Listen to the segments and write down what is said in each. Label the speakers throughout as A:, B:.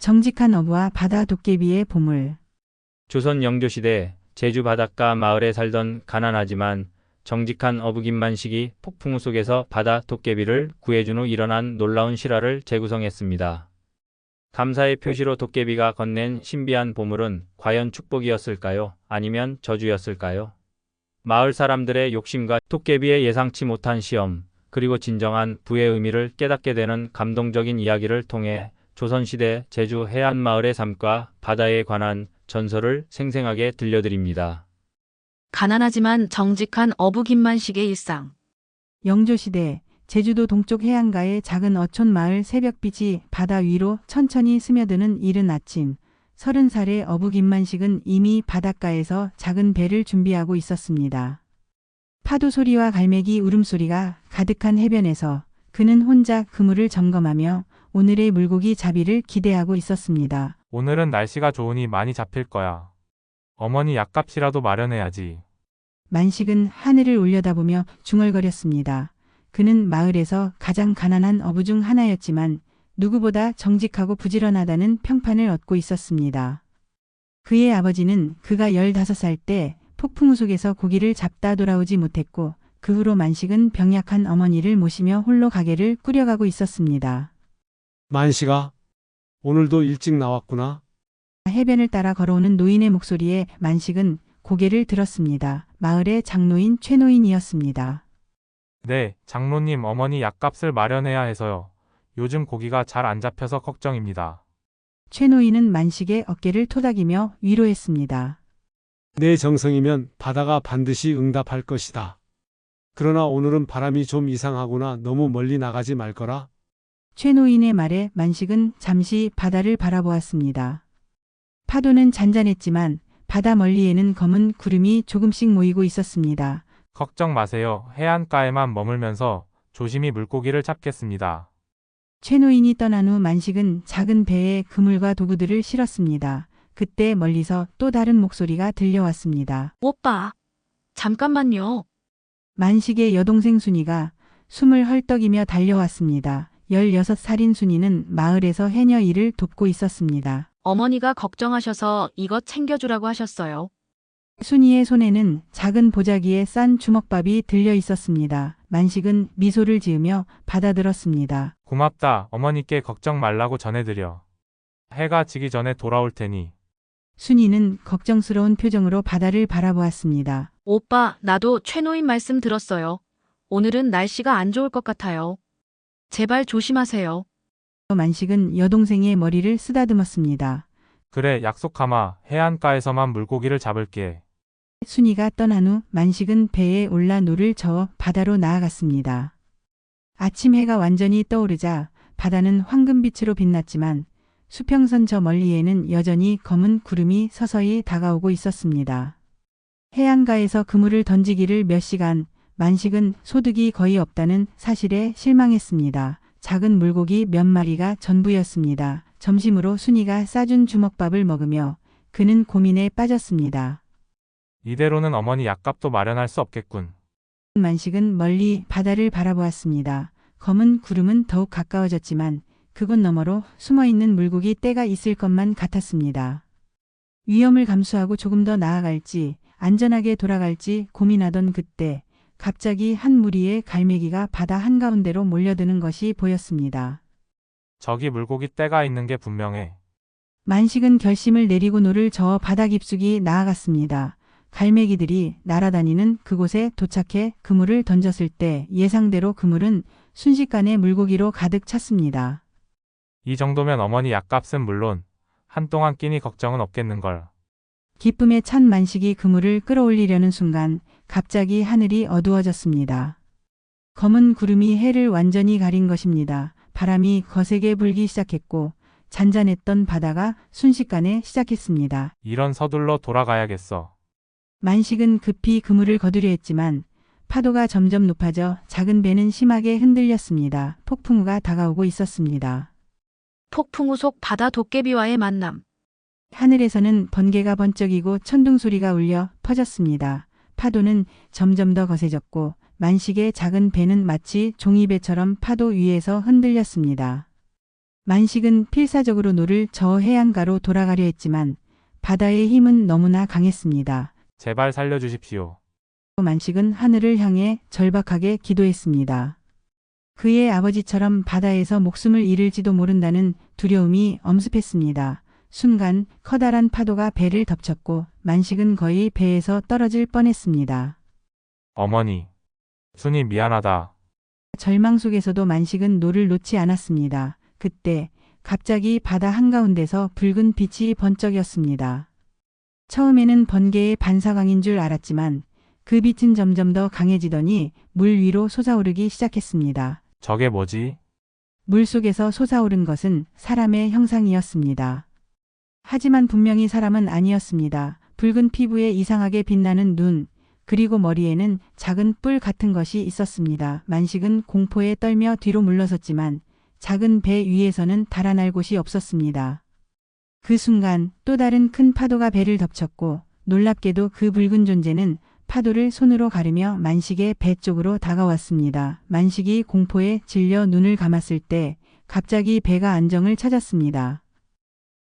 A: 정직한 어부와 바다 도깨비의 보물.
B: 조선 영조시대 제주 바닷가 마을에 살던 가난하지만 정직한 어부 김만식이 폭풍우 속에서 바다 도깨비를 구해준 후 일어난 놀라운 실화를 재구성했습니다. 감사의 표시로 도깨비가 건넨 신비한 보물은 과연 축복이었을까요? 아니면 저주였을까요? 마을 사람들의 욕심과 도깨비의 예상치 못한 시험, 그리고 진정한 부의 의미를 깨닫게 되는 감동적인 이야기를 통해 조선시대 제주 해안마을의 삶과 바다에 관한 전설을 생생하게 들려드립니다.
C: 가난하지만 정직한 어부 김만식의 일상.
A: 영조시대 제주도 동쪽 해안가의 작은 어촌 마을 새벽빛이 바다 위로 천천히 스며드는 이른 아침. 30살의 어부 김만식은 이미 바닷가에서 작은 배를 준비하고 있었습니다. 파도 소리와 갈매기 울음소리가 가득한 해변에서 그는 혼자 그물을 점검하며 오늘의 물고기 잡이를 기대하고 있었습니다.
D: 오늘은 날씨가 좋으니 많이 잡힐 거야. 어머니 약값이라도 마련해야지.
A: 만식은 하늘을 올려다보며 중얼거렸습니다. 그는 마을에서 가장 가난한 어부 중 하나였지만 누구보다 정직하고 부지런하다는 평판을 얻고 있었습니다. 그의 아버지는 그가 15살 때 폭풍우 속에서 고기를 잡다 돌아오지 못했고 그 후로 만식은 병약한 어머니를 모시며 홀로 가게를 꾸려가고 있었습니다.
E: 만식아, 오늘도 일찍 나왔구나.
A: 해변을 따라 걸어오는 노인의 목소리에 만식은 고개를 들었습니다. 마을의 장로인 최노인이었습니다.
D: 네, 장로님 어머니 약값을 마련해야 해서요. 요즘 고기가 잘 안 잡혀서 걱정입니다.
A: 최노인은 만식의 어깨를 토닥이며 위로했습니다.
E: 내 정성이면 바다가 반드시 응답할 것이다. 그러나 오늘은 바람이 좀 이상하구나. 너무 멀리 나가지 말거라.
A: 최노인의 말에 만식은 잠시 바다를 바라보았습니다. 파도는 잔잔했지만 바다 멀리에는 검은 구름이 조금씩 모이고 있었습니다.
D: 걱정 마세요. 해안가에만 머물면서 조심히 물고기를 잡겠습니다.
A: 최노인이 떠난 후 만식은 작은 배에 그물과 도구들을 실었습니다. 그때 멀리서 또 다른 목소리가 들려왔습니다.
C: 오빠, 잠깐만요.
A: 만식의 여동생 순이가 숨을 헐떡이며 달려왔습니다. 16살인 순이는 마을에서 해녀 일을 돕고 있었습니다.
C: 어머니가 걱정하셔서 이것 챙겨주라고 하셨어요.
A: 순이의 손에는 작은 보자기에 싼 주먹밥이 들려 있었습니다. 만식은 미소를 지으며 받아들었습니다.
D: 고맙다. 어머니께 걱정 말라고 전해드려. 해가 지기 전에 돌아올 테니.
A: 순이는 걱정스러운 표정으로 바다를 바라보았습니다.
C: 오빠, 나도 최노인 말씀 들었어요. 오늘은 날씨가 안 좋을 것 같아요. 제발 조심하세요.
A: 만식은 여동생의 머리를 쓰다듬었습니다.
D: 그래, 약속하마. 해안가에서만 물고기를 잡을게.
A: 순이가 떠난 후 만식은 배에 올라 노를 저어 바다로 나아갔습니다. 아침 해가 완전히 떠오르자 바다는 황금빛으로 빛났지만 수평선 저 멀리에는 여전히 검은 구름이 서서히 다가오고 있었습니다. 해안가에서 그물을 던지기를 몇 시간, 만식은 소득이 거의 없다는 사실에 실망했습니다. 작은 물고기 몇 마리가 전부였습니다. 점심으로 순이가 싸준 주먹밥을 먹으며 그는 고민에 빠졌습니다.
D: 이대로는 어머니 약값도 마련할 수 없겠군.
A: 만식은 멀리 바다를 바라보았습니다. 검은 구름은 더욱 가까워졌지만 그곳 너머로 숨어있는 물고기 떼가 있을 것만 같았습니다. 위험을 감수하고 조금 더 나아갈지 안전하게 돌아갈지 고민하던 그때 갑자기 한 무리의 갈매기가 바다 한가운데로 몰려드는 것이 보였습니다.
D: 저기 물고기 떼가 있는 게 분명해.
A: 만식은 결심을 내리고 노를 저어 바다 깊숙이 나아갔습니다. 갈매기들이 날아다니는 그곳에 도착해 그물을 던졌을 때 예상대로 그물은 순식간에 물고기로 가득 찼습니다.
D: 이 정도면 어머니 약값은 물론 한동안 끼니 걱정은 없겠는걸.
A: 기쁨에 찬 만식이 그물을 끌어올리려는 순간 갑자기 하늘이 어두워졌습니다. 검은 구름이 해를 완전히 가린 것입니다. 바람이 거세게 불기 시작했고 잔잔했던 바다가 순식간에 시작했습니다.
D: 이런 서둘러 돌아가야겠어.
A: 만식은 급히 그물을 거두려 했지만 파도가 점점 높아져 작은 배는 심하게 흔들렸습니다. 폭풍우가 다가오고 있었습니다.
C: 폭풍우 속 바다 도깨비와의 만남.
A: 하늘에서는 번개가 번쩍이고 천둥 소리가 울려 퍼졌습니다. 파도는 점점 더 거세졌고 만식의 작은 배는 마치 종이배처럼 파도 위에서 흔들렸습니다. 만식은 필사적으로 노를 저어 해안가로 돌아가려 했지만 바다의 힘은 너무나 강했습니다.
D: 제발 살려주십시오.
A: 만식은 하늘을 향해 절박하게 기도했습니다. 그의 아버지처럼 바다에서 목숨을 잃을지도 모른다는 두려움이 엄습했습니다. 순간 커다란 파도가 배를 덮쳤고 만식은 거의 배에서 떨어질 뻔했습니다.
D: 어머니. 순이 미안하다.
A: 절망 속에서도 만식은 노를 놓지 않았습니다. 그때 갑자기 바다 한가운데서 붉은 빛이 번쩍였습니다. 처음에는 번개의 반사광인 줄 알았지만 그 빛은 점점 더 강해지더니 물 위로 솟아오르기 시작했습니다.
D: 저게 뭐지?
A: 물 속에서 솟아오른 것은 사람의 형상이었습니다. 하지만 분명히 사람은 아니었습니다. 붉은 피부에 이상하게 빛나는 눈, 그리고 머리에는 작은 뿔 같은 것이 있었습니다. 만식은 공포에 떨며 뒤로 물러섰지만 작은 배 위에서는 달아날 곳이 없었습니다. 그 순간 또 다른 큰 파도가 배를 덮쳤고 놀랍게도 그 붉은 존재는 파도를 손으로 가르며 만식의 배 쪽으로 다가왔습니다. 만식이 공포에 질려 눈을 감았을 때 갑자기 배가 안정을 찾았습니다.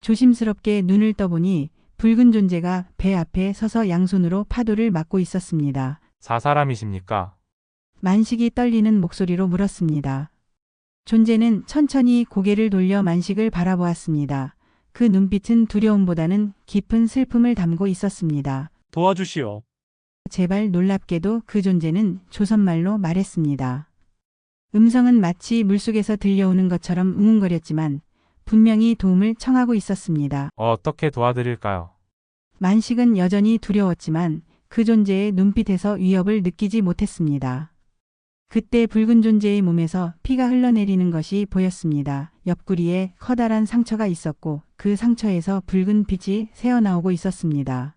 A: 조심스럽게 눈을 떠보니 붉은 존재가 배 앞에 서서 양손으로 파도를 막고 있었습니다.
D: 사람이십니까?
A: 만식이 떨리는 목소리로 물었습니다. 존재는 천천히 고개를 돌려 만식을 바라보았습니다. 그 눈빛은 두려움보다는 깊은 슬픔을 담고 있었습니다.
F: 도와주시오.
A: 제발. 놀랍게도 그 존재는 조선말로 말했습니다. 음성은 마치 물속에서 들려오는 것처럼 웅웅거렸지만 분명히 도움을 청하고 있었습니다.
D: 어떻게 도와드릴까요?
A: 만식은 여전히 두려웠지만 그 존재의 눈빛에서 위협을 느끼지 못했습니다. 그때 붉은 존재의 몸에서 피가 흘러내리는 것이 보였습니다. 옆구리에 커다란 상처가 있었고 그 상처에서 붉은 빛이 새어나오고 있었습니다.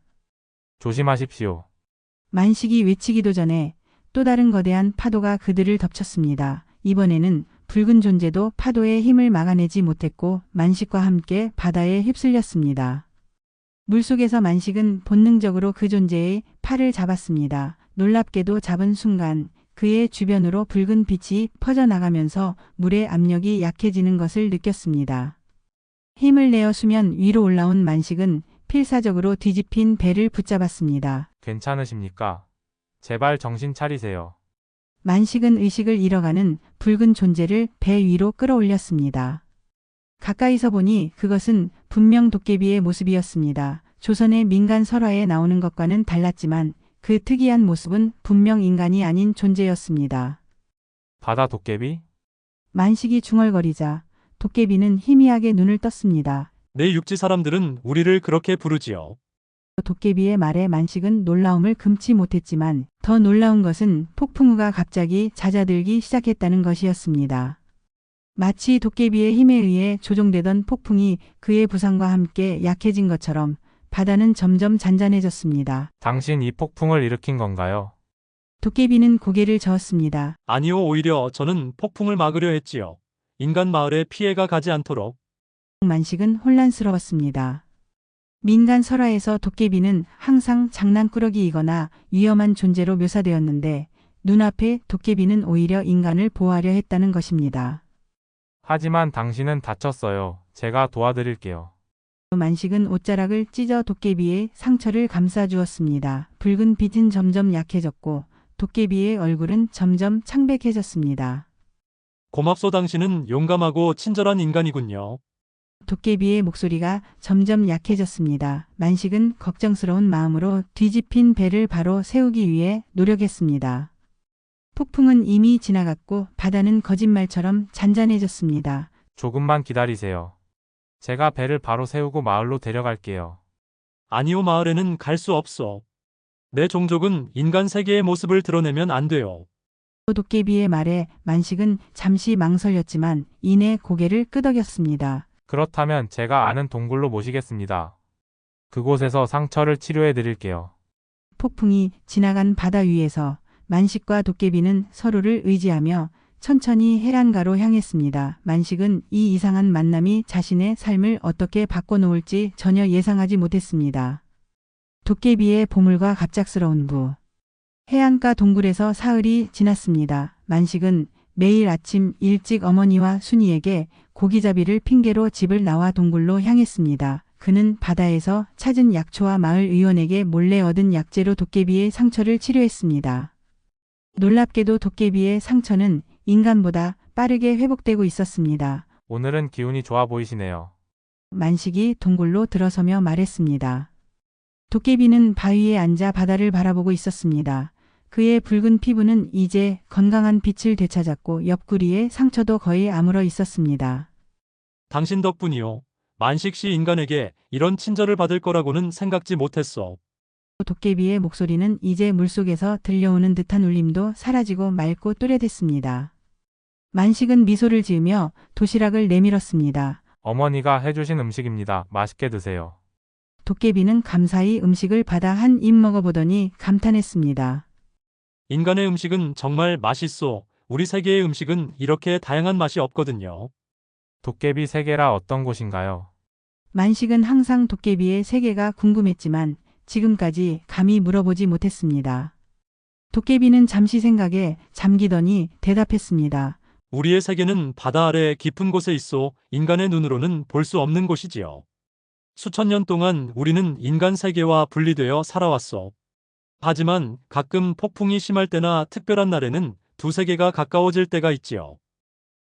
D: 조심하십시오.
A: 만식이 외치기도 전에 또 다른 거대한 파도가 그들을 덮쳤습니다. 이번에는 붉은 존재도 파도의 힘을 막아내지 못했고 만식과 함께 바다에 휩쓸렸습니다. 물속에서 만식은 본능적으로 그 존재의 팔을 잡았습니다. 놀랍게도 잡은 순간 그의 주변으로 붉은 빛이 퍼져나가면서 물의 압력이 약해지는 것을 느꼈습니다. 힘을 내어 수면 위로 올라온 만식은 필사적으로 뒤집힌 배를 붙잡았습니다.
D: 괜찮으십니까? 제발 정신 차리세요.
A: 만식은 의식을 잃어가는 붉은 존재를 배 위로 끌어올렸습니다. 가까이서 보니 그것은 분명 도깨비의 모습이었습니다. 조선의 민간 설화에 나오는 것과는 달랐지만 그 특이한 모습은 분명 인간이 아닌 존재였습니다.
D: 바다 도깨비?
A: 만식이 중얼거리자 도깨비는 희미하게 눈을 떴습니다.
F: 내 육지 사람들은 우리를 그렇게 부르지요.
A: 도깨비의 말에 만식은 놀라움을 금치 못했지만 더 놀라운 것은 폭풍우가 갑자기 잦아들기 시작했다는 것이었습니다. 마치 도깨비의 힘에 의해 조종되던 폭풍이 그의 부상과 함께 약해진 것처럼 바다는 점점 잔잔해졌습니다.
D: 당신 이 폭풍을 일으킨 건가요?
A: 도깨비는 고개를 저었습니다.
F: 아니요, 오히려 저는 폭풍을 막으려 했지요. 인간 마을에 피해가 가지 않도록.
A: 만식은 혼란스러웠습니다. 민간 설화에서 도깨비는 항상 장난꾸러기이거나 위험한 존재로 묘사되었는데 눈앞에 도깨비는 오히려 인간을 보호하려 했다는 것입니다.
D: 하지만 당신은 다쳤어요. 제가 도와드릴게요.
A: 만식은 옷자락을 찢어 도깨비의 상처를 감싸주었습니다. 붉은 빛은 점점 약해졌고 도깨비의 얼굴은 점점 창백해졌습니다.
F: 고맙소, 당신은 용감하고 친절한 인간이군요.
A: 도깨비의 목소리가 점점 약해졌습니다. 만식은 걱정스러운 마음으로 뒤집힌 배를 바로 세우기 위해 노력했습니다. 폭풍은 이미 지나갔고 바다는 거짓말처럼 잔잔해졌습니다.
D: 조금만 기다리세요. 제가 배를 바로 세우고 마을로 데려갈게요.
F: 아니요, 마을에는 갈 수 없어. 내 종족은 인간 세계의 모습을 드러내면 안 돼요.
A: 도깨비의 말에 만식은 잠시 망설였지만 이내 고개를 끄덕였습니다.
D: 그렇다면 제가 아는 동굴로 모시겠습니다. 그곳에서 상처를 치료해 드릴게요.
A: 폭풍이 지나간 바다 위에서 만식과 도깨비는 서로를 의지하며 천천히 해안가로 향했습니다. 만식은 이 이상한 만남이 자신의 삶을 어떻게 바꿔놓을지 전혀 예상하지 못했습니다. 도깨비의 보물과 갑작스러운 부. 해안가 동굴에서 사흘이 지났습니다. 만식은 매일 아침 일찍 어머니와 순이에게 고기잡이를 핑계로 집을 나와 동굴로 향했습니다. 그는 바다에서 찾은 약초와 마을 의원에게 몰래 얻은 약재로 도깨비의 상처를 치료했습니다. 놀랍게도 도깨비의 상처는 인간보다 빠르게 회복되고 있었습니다.
D: 오늘은 기운이 좋아 보이시네요.
A: 만식이 동굴로 들어서며 말했습니다. 도깨비는 바위에 앉아 바다를 바라보고 있었습니다. 그의 붉은 피부는 이제 건강한 빛을 되찾았고 옆구리의 상처도 거의 아물어 있었습니다.
F: 당신 덕분이요. 만식 씨 인간에게 이런 친절을 받을 거라고는 생각지 못했어.
A: 도깨비의 목소리는 이제 물속에서 들려오는 듯한 울림도 사라지고 맑고 또렷했습니다. 만식은 미소를 지으며 도시락을 내밀었습니다.
D: 어머니가 해주신 음식입니다. 맛있게 드세요.
A: 도깨비는 감사히 음식을 받아 한 입 먹어보더니 감탄했습니다.
F: 인간의 음식은 정말 맛있어. 우리 세계의 음식은 이렇게 다양한 맛이 없거든요.
D: 도깨비 세계라 어떤 곳인가요?
A: 만식은 항상 도깨비의 세계가 궁금했지만 지금까지 감히 물어보지 못했습니다. 도깨비는 잠시 생각에 잠기더니 대답했습니다.
F: 우리의 세계는 바다 아래 깊은 곳에 있어 인간의 눈으로는 볼 수 없는 곳이지요. 수천 년 동안 우리는 인간 세계와 분리되어 살아왔어. 하지만 가끔 폭풍이 심할 때나 특별한 날에는 두 세계가 가까워질 때가 있지요.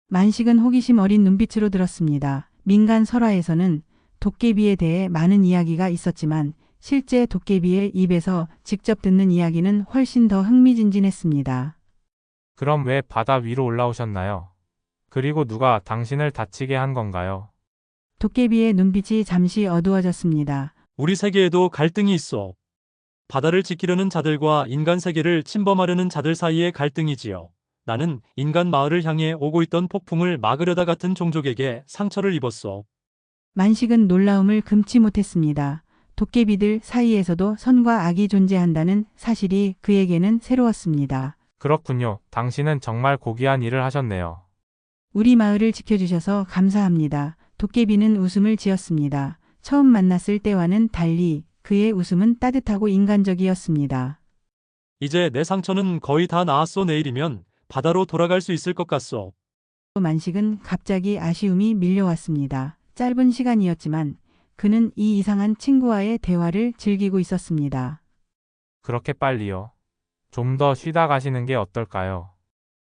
A: 만식은 호기심 어린 눈빛으로 들었습니다. 민간 설화에서는 도깨비에 대해 많은 이야기가 있었지만 실제 도깨비의 입에서 직접 듣는 이야기는 훨씬 더 흥미진진했습니다.
D: 그럼 왜 바다 위로 올라오셨나요? 그리고 누가 당신을 다치게 한 건가요?
A: 도깨비의 눈빛이 잠시 어두워졌습니다.
F: 우리 세계에도 갈등이 있어. 바다를 지키려는 자들과 인간 세계를 침범하려는 자들 사이의 갈등이지요. 나는 인간 마을을 향해 오고 있던 폭풍을 막으려다 같은 종족에게 상처를 입었어.
A: 만식은 놀라움을 금치 못했습니다. 도깨비들 사이에서도 선과 악이 존재한다는 사실이 그에게는 새로웠습니다.
D: 그렇군요. 당신은 정말 고귀한 일을 하셨네요.
A: 우리 마을을 지켜주셔서 감사합니다. 도깨비는 웃음을 지었습니다. 처음 만났을 때와는 달리 그의 웃음은 따뜻하고 인간적이었습니다.
F: 이제 내 상처는 거의 다 나았어. 내일이면 바다로 돌아갈 수 있을 것 같소.
A: 만식은 갑자기 아쉬움이 밀려왔습니다. 짧은 시간이었지만 그는 이 이상한 친구와의 대화를 즐기고 있었습니다.
D: 그렇게 빨리요? 좀 더 쉬다 가시는 게 어떨까요?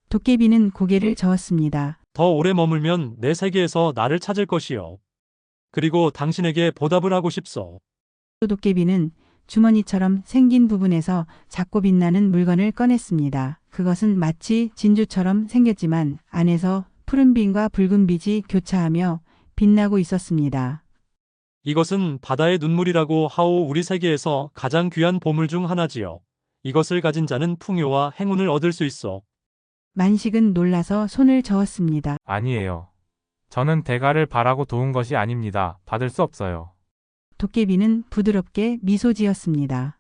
A: 도깨비는 고개를 저었습니다.
F: 더 오래 머물면 내 세계에서 나를 찾을 것이요. 그리고 당신에게 보답을 하고 싶소.
A: 도깨비는 주머니처럼 생긴 부분에서 작고 빛나는 물건을 꺼냈습니다. 그것은 마치 진주처럼 생겼지만 안에서 푸른빛과 붉은빛이 교차하며 빛나고 있었습니다.
F: 이것은 바다의 눈물이라고 하오. 우리 세계에서 가장 귀한 보물 중 하나지요. 이것을 가진 자는 풍요와 행운을 얻을 수 있어.
A: 만식은 놀라서 손을 저었습니다.
D: 아니에요. 저는 대가를 바라고 도운 것이 아닙니다. 받을 수 없어요.
A: 도깨비는 부드럽게 미소 지었습니다.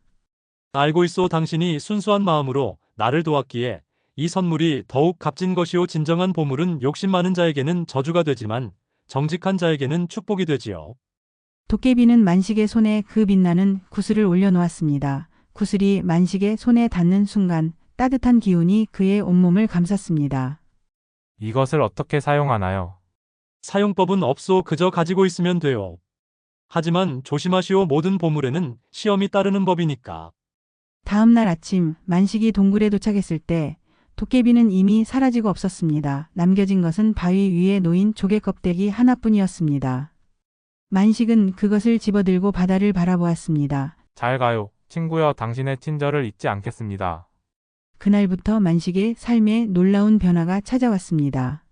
F: 알고 있소. 당신이 순수한 마음으로 나를 도왔기에 이 선물이 더욱 값진 것이오. 진정한 보물은 욕심 많은 자에게는 저주가 되지만 정직한 자에게는 축복이 되지요.
A: 도깨비는 만식의 손에 그 빛나는 구슬을 올려놓았습니다. 구슬이 만식의 손에 닿는 순간 따뜻한 기운이 그의 온몸을 감쌌습니다.
D: 이것을 어떻게 사용하나요?
F: 사용법은 없소. 그저 가지고 있으면 돼요. 하지만 조심하시오. 모든 보물에는 시험이 따르는 법이니까.
A: 다음 날 아침 만식이 동굴에 도착했을 때 도깨비는 이미 사라지고 없었습니다. 남겨진 것은 바위 위에 놓인 조개 껍데기 하나뿐이었습니다. 만식은 그것을 집어들고 바다를 바라보았습니다.
D: 잘 가요. 친구여, 당신의 친절을 잊지 않겠습니다.
A: 그날부터 만식의 삶에 놀라운 변화가 찾아왔습니다.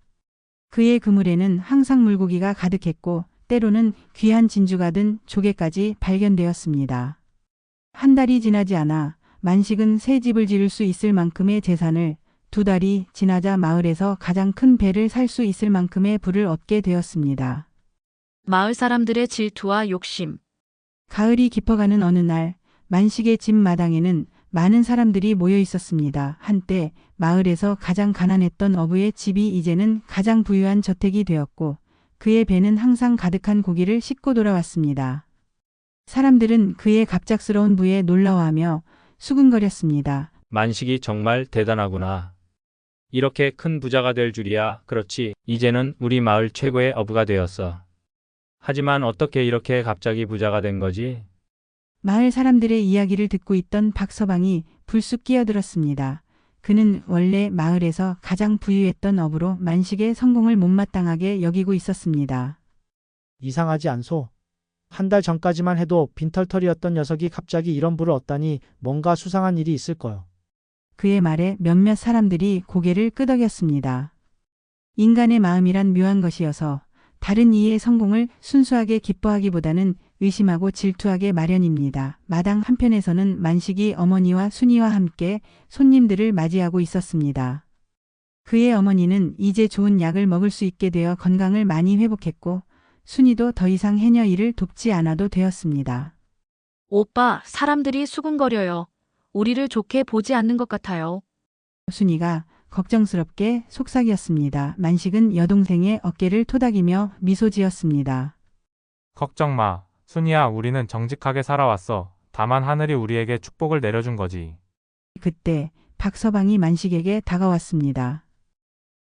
A: 그의 그물에는 항상 물고기가 가득했고 때로는 귀한 진주가 든 조개까지 발견되었습니다. 한 달이 지나지 않아 만식은 새 집을 지을 수 있을 만큼의 재산을, 2달이 지나자 마을에서 가장 큰 배를 살 수 있을 만큼의 부를 얻게 되었습니다.
C: 마을 사람들의 질투와 욕심.
A: 가을이 깊어가는 어느 날 만식의 집 마당에는 많은 사람들이 모여 있었습니다. 한때 마을에서 가장 가난했던 어부의 집이 이제는 가장 부유한 저택이 되었고 그의 배는 항상 가득한 고기를 싣고 돌아왔습니다. 사람들은 그의 갑작스러운 부에 놀라워하며 수군거렸습니다.
B: 만식이 정말 대단하구나. 이렇게 큰 부자가 될 줄이야. 그렇지. 이제는 우리 마을 최고의 어부가 되었어. 하지만 어떻게 이렇게 갑자기 부자가 된 거지?
A: 마을 사람들의 이야기를 듣고 있던 박서방이 불쑥 끼어들었습니다. 그는 원래 마을에서 가장 부유했던 어부로 만식의 성공을 못마땅하게 여기고 있었습니다.
G: 이상하지 않소? 한 달 전까지만 해도 빈털털이었던 녀석이 갑자기 이런 부를 얻다니 뭔가 수상한 일이 있을 거요.
A: 그의 말에 몇몇 사람들이 고개를 끄덕였습니다. 인간의 마음이란 묘한 것이어서 다른 이의 성공을 순수하게 기뻐하기보다는 의심하고 질투하게 마련입니다. 마당 한편에서는 만식이 어머니와 순이와 함께 손님들을 맞이하고 있었습니다. 그의 어머니는 이제 좋은 약을 먹을 수 있게 되어 건강을 많이 회복했고 순이도 더 이상 해녀 일을 돕지 않아도 되었습니다.
C: 오빠, 사람들이 수군거려요. 우리를 좋게 보지 않는 것 같아요.
A: 순이가 걱정스럽게 속삭였습니다. 만식은 여동생의 어깨를 토닥이며 미소 지었습니다.
D: 걱정 마. 순이야, 우리는 정직하게 살아왔어. 다만 하늘이 우리에게 축복을 내려준 거지.
A: 그때 박서방이 만식에게 다가왔습니다.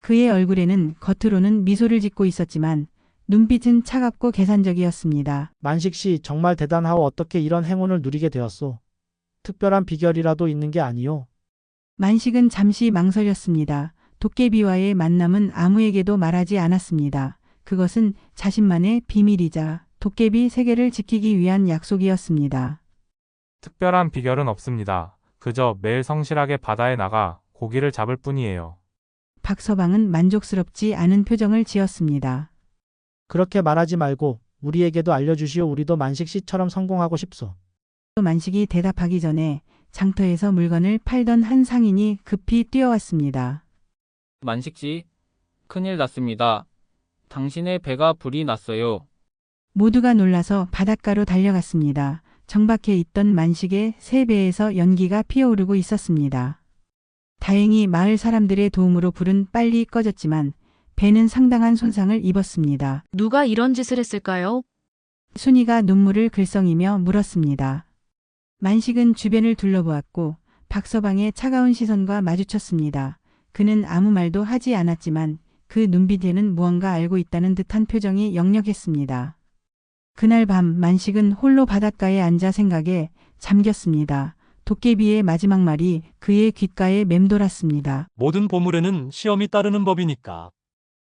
A: 그의 얼굴에는 겉으로는 미소를 짓고 있었지만 눈빛은 차갑고 계산적이었습니다.
G: 만식 씨 정말 대단하오. 어떻게 이런 행운을 누리게 되었소? 특별한 비결이라도 있는 게 아니오?
A: 만식은 잠시 망설였습니다. 도깨비와의 만남은 아무에게도 말하지 않았습니다. 그것은 자신만의 비밀이자 도깨비 세계를 지키기 위한 약속이었습니다.
D: 특별한 비결은 없습니다. 그저 매일 성실하게 바다에 나가 고기를 잡을 뿐이에요.
A: 박서방은 만족스럽지 않은 표정을 지었습니다.
G: 그렇게 말하지 말고 우리에게도 알려주시오. 우리도 만식 씨처럼 성공하고 싶소.
A: 만식이 대답하기 전에 장터에서 물건을 팔던 한 상인이 급히 뛰어왔습니다.
H: 만식 씨, 큰일 났습니다. 당신의 배가 불이 났어요.
A: 모두가 놀라서 바닷가로 달려갔습니다. 정박해 있던 만식의 세 배에서 연기가 피어오르고 있었습니다. 다행히 마을 사람들의 도움으로 불은 빨리 꺼졌지만 배는 상당한 손상을 입었습니다.
C: 누가 이런 짓을 했을까요?
A: 순이가 눈물을 글썽이며 물었습니다. 만식은 주변을 둘러보았고 박서방의 차가운 시선과 마주쳤습니다. 그는 아무 말도 하지 않았지만 그 눈빛에는 무언가 알고 있다는 듯한 표정이 역력했습니다. 그날 밤 만식은 홀로 바닷가에 앉아 생각에 잠겼습니다. 도깨비의 마지막 말이 그의 귓가에 맴돌았습니다.
F: 모든 보물에는 시험이 따르는 법이니까.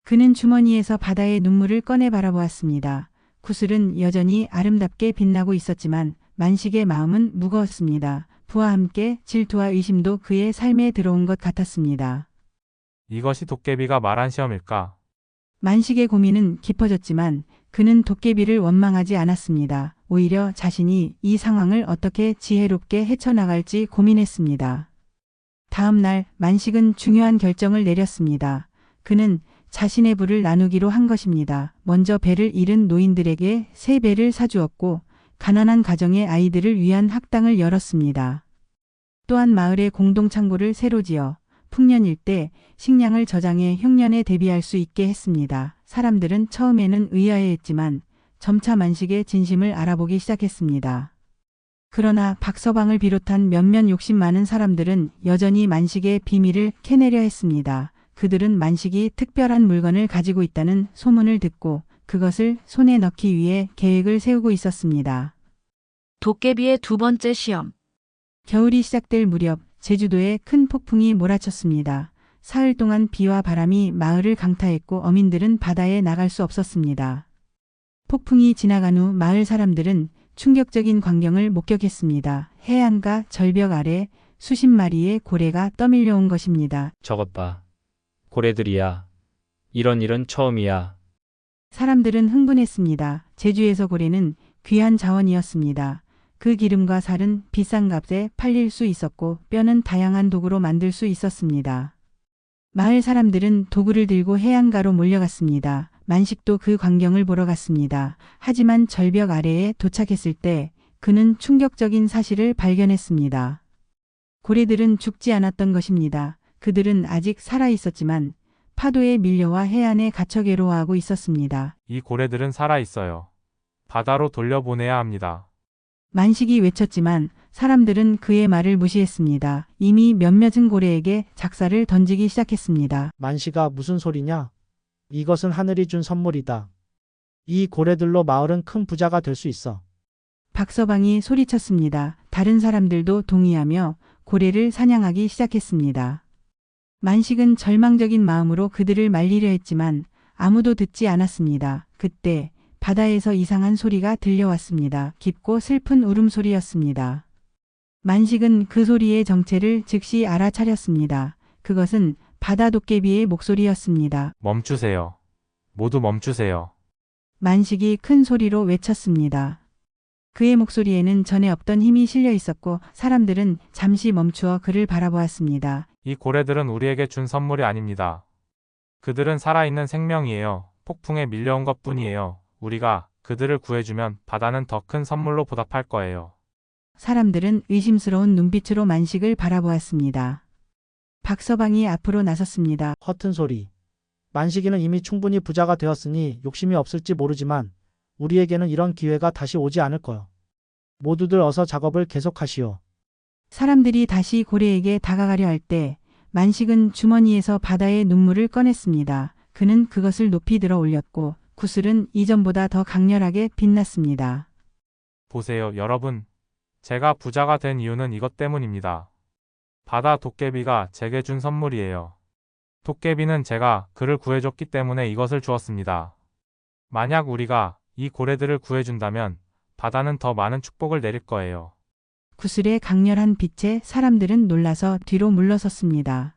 A: 그는 주머니에서 바다의 눈물을 꺼내 바라보았습니다. 구슬은 여전히 아름답게 빛나고 있었지만 만식의 마음은 무거웠습니다. 부와 함께 질투와 의심도 그의 삶에 들어온 것 같았습니다.
D: 이것이 도깨비가 말한 시험일까?
A: 만식의 고민은 깊어졌지만 그는 도깨비를 원망하지 않았습니다. 오히려 자신이 이 상황을 어떻게 지혜롭게 헤쳐나갈지 고민했습니다. 다음 날 만식은 중요한 결정을 내렸습니다. 그는 자신의 부를 나누기로 한 것입니다. 먼저 배를 잃은 노인들에게 새 배를 사주었고 가난한 가정의 아이들을 위한 학당을 열었습니다. 또한 마을에 공동창고를 새로 지어 풍년일 때 식량을 저장해 흉년에 대비할 수 있게 했습니다. 사람들은 처음에는 의아해했지만 점차 만식의 진심을 알아보기 시작했습니다. 그러나 박서방을 비롯한 몇몇 욕심 많은 사람들은 여전히 만식의 비밀을 캐내려 했습니다. 그들은 만식이 특별한 물건을 가지고 있다는 소문을 듣고 그것을 손에 넣기 위해 계획을 세우고 있었습니다.
C: 도깨비의 두 번째 시험.
A: 겨울이 시작될 무렵 제주도에 큰 폭풍이 몰아쳤습니다. 사흘 동안 비와 바람이 마을을 강타했고 어민들은 바다에 나갈 수 없었습니다. 폭풍이 지나간 후 마을 사람들은 충격적인 광경을 목격했습니다. 해안가 절벽 아래 수십 마리의 고래가 떠밀려온 것입니다.
B: 저것 봐. 고래들이야. 이런 일은 처음이야.
A: 사람들은 흥분했습니다. 제주에서 고래는 귀한 자원이었습니다. 그 기름과 살은 비싼 값에 팔릴 수 있었고 뼈는 다양한 도구로 만들 수 있었습니다. 마을 사람들은 도구를 들고 해안가로 몰려갔습니다. 만식도 그 광경을 보러 갔습니다. 하지만 절벽 아래에 도착했을 때 그는 충격적인 사실을 발견했습니다. 고래들은 죽지 않았던 것입니다. 그들은 아직 살아 있었지만 파도에 밀려와 해안에 갇혀 괴로워하고 있었습니다.
D: 이 고래들은 살아 있어요. 바다로 돌려보내야 합니다.
A: 만식이 외쳤지만 사람들은 그의 말을 무시했습니다. 이미 몇몇은 고래에게 작사를 던지기 시작했습니다.
G: 만시가 무슨 소리냐? 이것은 하늘이 준 선물이다. 이 고래들로 마을은 큰 부자가 될 수 있어.
A: 박서방이 소리쳤습니다. 다른 사람들도 동의하며 고래를 사냥하기 시작했습니다. 만식은 절망적인 마음으로 그들을 말리려 했지만 아무도 듣지 않았습니다. 그때 바다에서 이상한 소리가 들려왔습니다. 깊고 슬픈 울음소리였습니다. 만식은 그 소리의 정체를 즉시 알아차렸습니다. 그것은 바다 도깨비의 목소리였습니다.
D: 멈추세요. 모두 멈추세요.
A: 만식이 큰 소리로 외쳤습니다. 그의 목소리에는 전에 없던 힘이 실려 있었고 사람들은 잠시 멈추어 그를 바라보았습니다.
D: 이 고래들은 우리에게 준 선물이 아닙니다. 그들은 살아있는 생명이에요. 폭풍에 밀려온 것뿐이에요. 우리가 그들을 구해주면 바다는 더 큰 선물로 보답할 거예요.
A: 사람들은 의심스러운 눈빛으로 만식을 바라보았습니다. 박서방이 앞으로 나섰습니다.
G: 허튼 소리. 만식이는 이미 충분히 부자가 되었으니 욕심이 없을지 모르지만 우리에게는 이런 기회가 다시 오지 않을 거요. 모두들 어서 작업을 계속하시오.
A: 사람들이 다시 고래에게 다가가려 할 때 만식은 주머니에서 바다의 눈물을 꺼냈습니다. 그는 그것을 높이 들어 올렸고 구슬은 이전보다 더 강렬하게 빛났습니다.
D: 보세요, 여러분. 제가 부자가 된 이유는 이것 때문입니다. 바다 도깨비가 제게 준 선물이에요. 도깨비는 제가 그를 구해줬기 때문에 이것을 주었습니다. 만약 우리가 이 고래들을 구해준다면 바다는 더 많은 축복을 내릴 거예요.
A: 구슬의 강렬한 빛에 사람들은 놀라서 뒤로 물러섰습니다.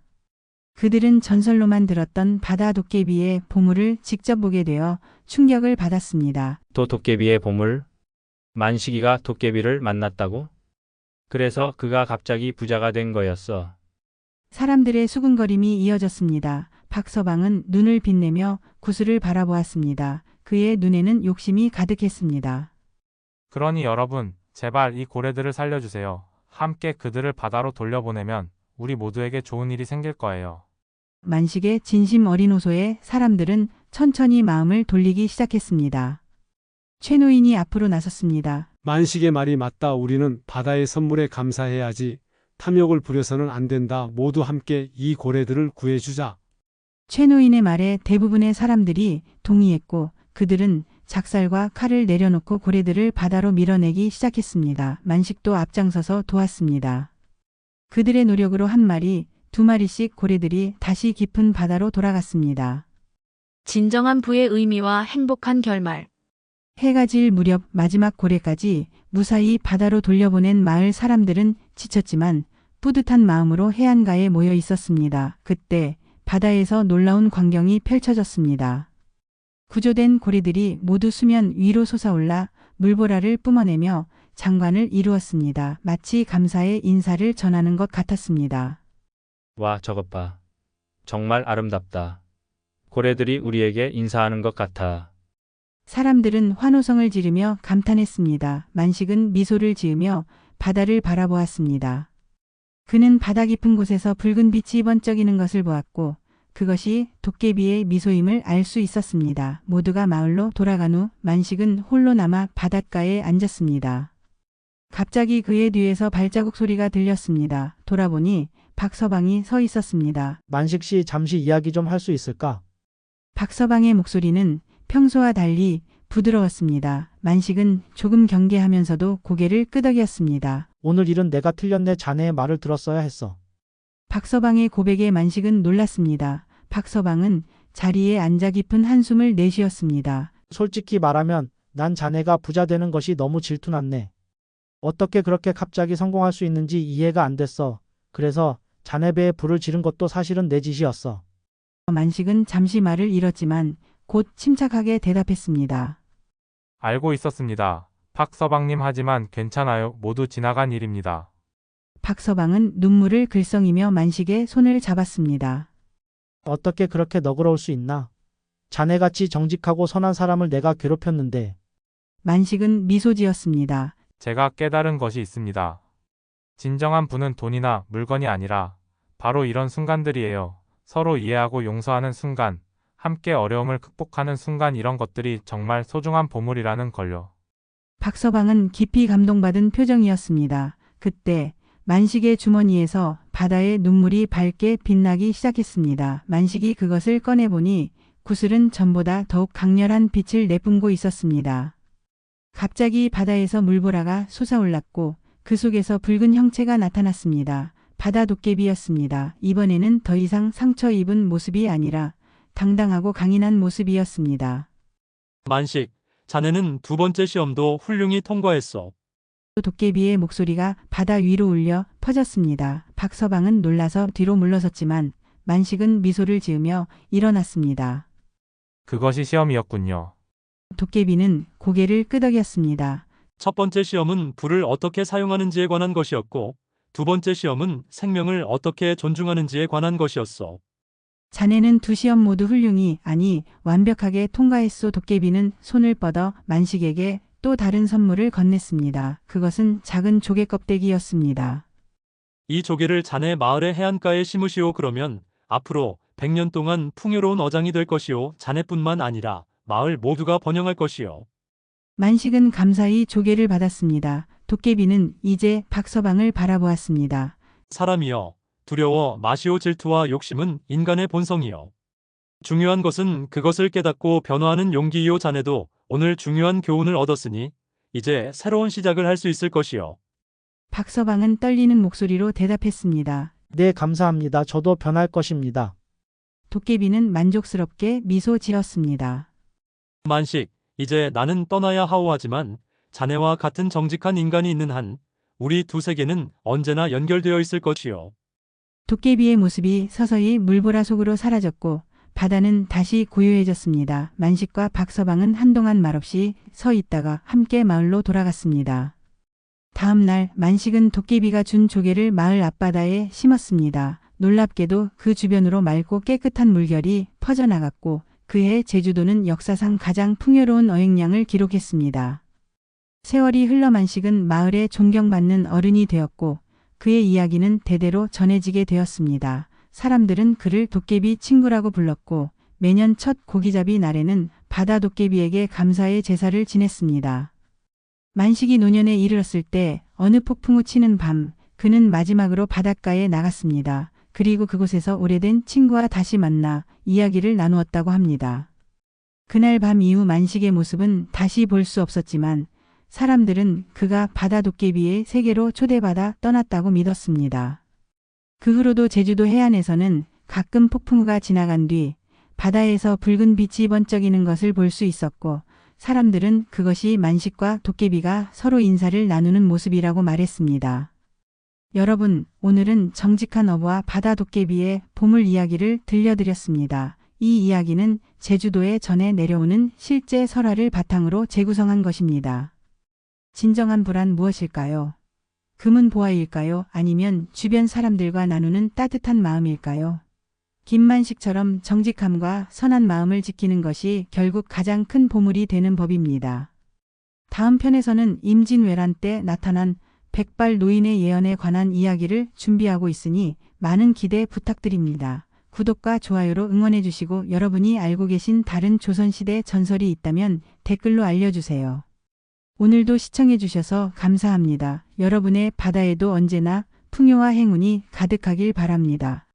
A: 그들은 전설로만 들었던 바다 도깨비의 보물을 직접 보게 되어 충격을 받았습니다.
B: 또 도깨비의 보물? 만식이가 도깨비를 만났다고? 그래서 그가 갑자기 부자가 된 거였어.
A: 사람들의 수군거림이 이어졌습니다. 박서방은 눈을 빛내며 구슬을 바라보았습니다. 그의 눈에는 욕심이 가득했습니다.
D: 그러니 여러분, 제발 이 고래들을 살려주세요. 함께 그들을 바다로 돌려보내면 우리 모두에게 좋은 일이 생길 거예요.
A: 만식의 진심 어린 호소에 사람들은 천천히 마음을 돌리기 시작했습니다. 최 노인이 앞으로 나섰습니다.
E: 만식의 말이 맞다. 우리는 바다의 선물에 감사해야지. 탐욕을 부려서는 안 된다. 모두 함께 이 고래들을 구해주자.
A: 최 노인의 말에 대부분의 사람들이 동의했고 그들은 작살과 칼을 내려놓고 고래들을 바다로 밀어내기 시작했습니다. 만식도 앞장서서 도왔습니다. 그들의 노력으로 한 마리, 두 마리씩 고래들이 다시 깊은 바다로 돌아갔습니다.
C: 진정한 부의 의미와 행복한 결말.
A: 해가 질 무렵 마지막 고래까지 무사히 바다로 돌려보낸 마을 사람들은 지쳤지만 뿌듯한 마음으로 해안가에 모여 있었습니다. 그때 바다에서 놀라운 광경이 펼쳐졌습니다. 구조된 고래들이 모두 수면 위로 솟아올라 물보라를 뿜어내며 장관을 이루었습니다. 마치 감사의 인사를 전하는 것 같았습니다.
B: 와, 저것 봐. 정말 아름답다. 고래들이 우리에게 인사하는 것 같아.
A: 사람들은 환호성을 지르며 감탄했습니다. 만식은 미소를 지으며 바다를 바라보았습니다. 그는 바다 깊은 곳에서 붉은 빛이 번쩍이는 것을 보았고 그것이 도깨비의 미소임을 알 수 있었습니다. 모두가 마을로 돌아간 후 만식은 홀로 남아 바닷가에 앉았습니다. 갑자기 그의 뒤에서 발자국 소리가 들렸습니다. 돌아보니 박서방이 서 있었습니다.
G: 만식 씨 잠시 이야기 좀 할 수 있을까?
A: 박서방의 목소리는 평소와 달리 부드러웠습니다. 만식은 조금 경계하면서도 고개를 끄덕였습니다.
G: 오늘 일은 내가 틀렸네. 자네의 말을 들었어야 했어.
A: 박서방의 고백에 만식은 놀랐습니다. 박서방은 자리에 앉아 깊은 한숨을 내쉬었습니다.
G: 솔직히 말하면 난 자네가 부자 되는 것이 너무 질투났네. 어떻게 그렇게 갑자기 성공할 수 있는지 이해가 안 됐어. 그래서 자네 배에 불을 지른 것도 사실은 내 짓이었어.
A: 만식은 잠시 말을 잃었지만 곧 침착하게 대답했습니다.
D: 알고 있었습니다. 박서방님 하지만 괜찮아요. 모두 지나간 일입니다.
A: 박서방은 눈물을 글썽이며 만식의 손을 잡았습니다.
G: 어떻게 그렇게 너그러울 수 있나? 자네같이 정직하고 선한 사람을 내가 괴롭혔는데.
A: 만식은 미소 지었습니다.
D: 제가 깨달은 것이 있습니다. 진정한 부는 돈이나 물건이 아니라 바로 이런 순간들이에요. 서로 이해하고 용서하는 순간, 함께 어려움을 극복하는 순간, 이런 것들이 정말 소중한 보물이라는 걸요.
A: 박서방은 깊이 감동받은 표정이었습니다. 그때 만식의 주머니에서 바다의 눈물이 밝게 빛나기 시작했습니다. 만식이 그것을 꺼내보니 구슬은 전보다 더욱 강렬한 빛을 내뿜고 있었습니다. 갑자기 바다에서 물보라가 솟아올랐고 그 속에서 붉은 형체가 나타났습니다. 바다 도깨비였습니다. 이번에는 더 이상 상처 입은 모습이 아니라 당당하고 강인한 모습이었습니다.
F: 만식, 자네는 두 번째 시험도 훌륭히 통과했어.
A: 도깨비의 목소리가 바다 위로 울려 퍼졌습니다. 박서방은 놀라서 뒤로 물러섰지만 만식은 미소를 지으며 일어났습니다.
D: 그것이 시험이었군요.
A: 도깨비는 고개를 끄덕였습니다.
F: 첫 번째 시험은 불을 어떻게 사용하는지에 관한 것이었고, 두 번째 시험은 생명을 어떻게 존중하는지에 관한 것이었어.
A: 자네는 두 시험 모두 훌륭히, 아니 완벽하게 통과했소. 도깨비는 손을 뻗어 만식에게 또 다른 선물을 건넸습니다. 그것은 작은 조개 껍데기였습니다.
F: 이 조개를 자네 마을의 해안가에 심으시오. 그러면 앞으로 100년 동안 풍요로운 어장이 될 것이오. 자네뿐만 아니라 마을 모두가 번영할 것이오.
A: 만식은 감사히 조개를 받았습니다. 도깨비는 이제 박서방을 바라보았습니다.
F: 사람이여, 두려워 마시오. 질투와 욕심은 인간의 본성이요. 중요한 것은 그것을 깨닫고 변화하는 용기이요. 자네도 오늘 중요한 교훈을 얻었으니 이제 새로운 시작을 할 수 있을 것이요.
A: 박서방은 떨리는 목소리로 대답했습니다.
G: 네, 감사합니다. 저도 변할 것입니다.
A: 도깨비는 만족스럽게 미소 지었습니다.
F: 만식, 이제 나는 떠나야 하오. 하지만 자네와 같은 정직한 인간이 있는 한 우리 두 세계는 언제나 연결되어 있을 것이요.
A: 도깨비의 모습이 서서히 물보라 속으로 사라졌고 바다는 다시 고요해졌습니다. 만식과 박서방은 한동안 말없이 서 있다가 함께 마을로 돌아갔습니다. 다음 날 만식은 도깨비가 준 조개를 마을 앞바다에 심었습니다. 놀랍게도 그 주변으로 맑고 깨끗한 물결이 퍼져나갔고 그해 제주도는 역사상 가장 풍요로운 어획량을 기록했습니다. 세월이 흘러 만식은 마을에 존경받는 어른이 되었고 그의 이야기는 대대로 전해지게 되었습니다. 사람들은 그를 도깨비 친구라고 불렀고 매년 첫 고기잡이 날에는 바다 도깨비에게 감사의 제사를 지냈습니다. 만식이 노년에 이르렀을 때 어느 폭풍우 치는 밤 그는 마지막으로 바닷가에 나갔습니다. 그리고 그곳에서 오래된 친구와 다시 만나 이야기를 나누었다고 합니다. 그날 밤 이후 만식의 모습은 다시 볼 수 없었지만 사람들은 그가 바다 도깨비의 세계로 초대받아 떠났다고 믿었습니다. 그 후로도 제주도 해안에서는 가끔 폭풍우가 지나간 뒤 바다에서 붉은 빛이 번쩍이는 것을 볼 수 있었고 사람들은 그것이 만식과 도깨비가 서로 인사를 나누는 모습이라고 말했습니다. 여러분, 오늘은 정직한 어부와 바다 도깨비의 보물 이야기를 들려드렸습니다. 이 이야기는 제주도에 전해 내려오는 실제 설화를 바탕으로 재구성한 것입니다. 진정한 불안 무엇일까요? 금은 보화일까요? 아니면 주변 사람들과 나누는 따뜻한 마음일까요? 김만식처럼 정직함과 선한 마음을 지키는 것이 결국 가장 큰 보물이 되는 법입니다. 다음 편에서는 임진왜란 때 나타난 백발 노인의 예언에 관한 이야기를 준비하고 있으니 많은 기대 부탁드립니다. 구독과 좋아요로 응원해 주시고 여러분이 알고 계신 다른 조선시대 전설이 있다면 댓글로 알려주세요. 오늘도 시청해 주셔서 감사합니다. 여러분의 바다에도 언제나 풍요와 행운이 가득하길 바랍니다.